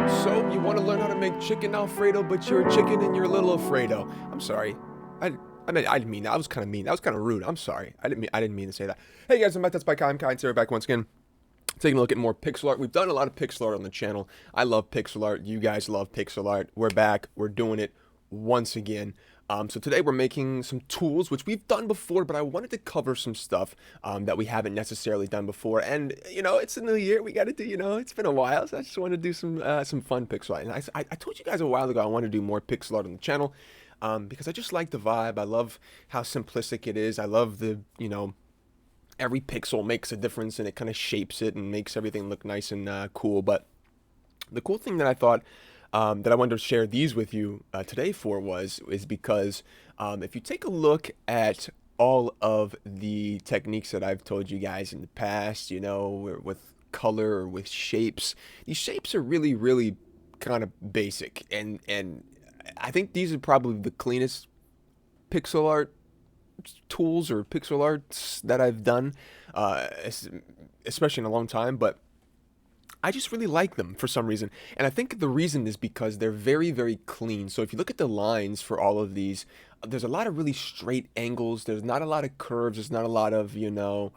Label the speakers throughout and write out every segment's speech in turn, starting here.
Speaker 1: So, you want to learn how to make chicken Alfredo, but you're a chicken and you're a little Alfredo. I'm sorry. I didn't mean that. I was kind of mean. That was kind of rude. I'm sorry. I didn't mean to say that. Hey guys, I'm back. TutsByKai. I'm Kai, and Sarah back once again. Taking a look at more pixel art. We've done a lot of pixel art on the channel. I love pixel art. You guys love pixel art. We're back. We're doing it once again. So today we're making some tools, which we've done before, but I wanted to cover some stuff that we haven't necessarily done before. And, you know, it's a new year. We got to do, you know, it's been a while, so I just want to do some fun pixel art. And I told you guys a while ago I want to do more pixel art on the channel because I just like the vibe. I love how simplistic it is. I love the, you know, every pixel makes a difference and it kind of shapes it and makes everything look nice and cool. But the cool thing that I thought that I wanted to share these with you today is because if you take a look at all of the techniques that I've told you guys in the past, you know, with color or with shapes, these shapes are really, really kind of basic. And I think these are probably the cleanest pixel art tools or pixel arts that I've done, especially in a long time, but I just really like them for some reason. And I think the reason is because they're very, very clean. So if you look at the lines for all of these, there's a lot of really straight angles. There's not a lot of curves. There's not a lot of, you know,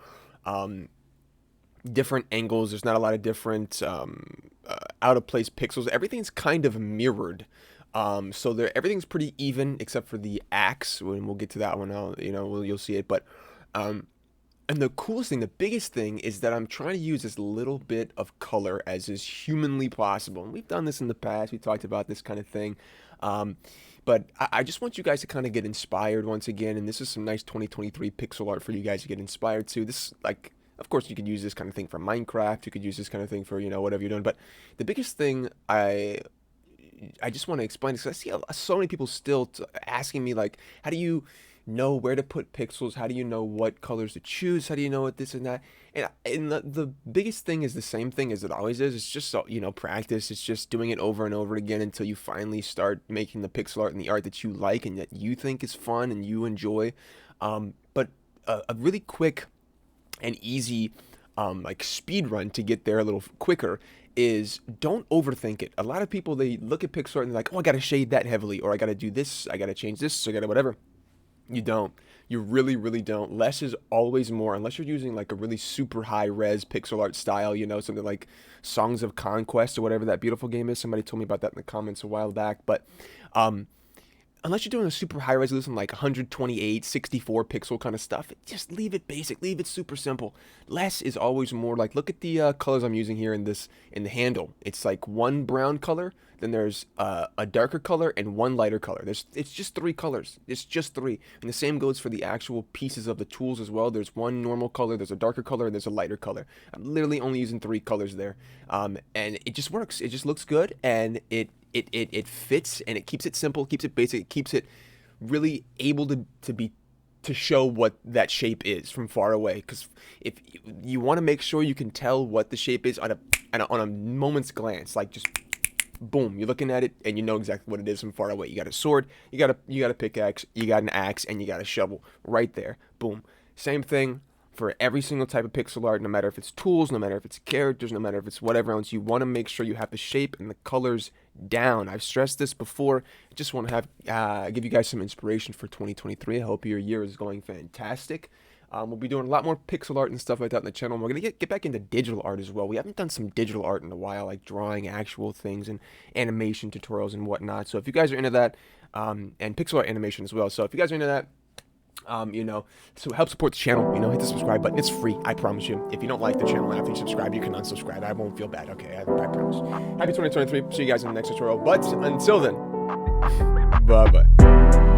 Speaker 1: different angles. There's not a lot of different out of place pixels. Everything's kind of mirrored. So everything's pretty even except for the axe, and we'll get to that one. You'll see it. But and the coolest thing, the biggest thing, is that I'm trying to use as little bit of color as is humanly possible. And we've done this in the past. We talked about this kind of thing. But I just want you guys to kind of get inspired once again. And this is some nice 2023 pixel art for you guys to get inspired to. This, like, of course, you could use this kind of thing for Minecraft. You could use this kind of thing for, you know, whatever you're doing. But the biggest thing I just want to explain is, 'cause I see so many people still asking me, like, how do you know where to put pixels? How do you know what colors to choose? How do you know what this and that? And the biggest thing is the same thing as it always is. It's just, you know, practice. It's just doing it over and over again until you finally start making the pixel art and the art that you like and that you think is fun and you enjoy. But a really quick and easy like speed run to get there a little quicker is don't overthink it. A lot of people, they look at pixel art and they're like, oh, I got to shade that heavily, or I got to do this, I got to change this, I got to whatever. You don't. You really, really don't. Less is always more, unless you're using like a really super high res pixel art style, you know, something like Songs of Conquest or whatever that beautiful game is. Somebody told me about that in the comments a while back. But unless you're doing a super high resolution, like 128, 64 pixel kind of stuff, just leave it basic, leave it super simple. Less is always more. Like, look at the colors I'm using here in the handle. It's like one brown color, then there's a darker color and one lighter color. It's just three colors. It's just three. And the same goes for the actual pieces of the tools as well. There's one normal color, there's a darker color, and there's a lighter color. I'm literally only using three colors there. And it just works. It just looks good, and it fits, and it keeps it simple, keeps it basic, it keeps it really able to show what that shape is from far away. Because if you want to make sure you can tell what the shape is on a moment's glance, like just boom, you're looking at it and you know exactly what it is from far away. You got a sword, you got a pickaxe, you got an axe, and you got a shovel right there. Boom. Same thing for every single type of pixel art, no matter if it's tools, no matter if it's characters, no matter if it's whatever else. You want to make sure you have the shape and the colors down. I've stressed this before. I just want to give you guys some inspiration for 2023. I hope your year is going fantastic. We'll be doing a lot more pixel art and stuff like that on the channel. We're going to get back into digital art as well. We haven't done some digital art in a while, like drawing actual things and animation tutorials and whatnot. So if you guys are into that, and pixel art animation as well. So if you guys are into that, you know, so help support the channel, you know, hit the subscribe button. It's free, I promise you. If you don't like the channel after you subscribe, you can unsubscribe. I won't feel bad, okay? I promise. Happy 2023. See you guys in the next tutorial. But until then, bye-bye.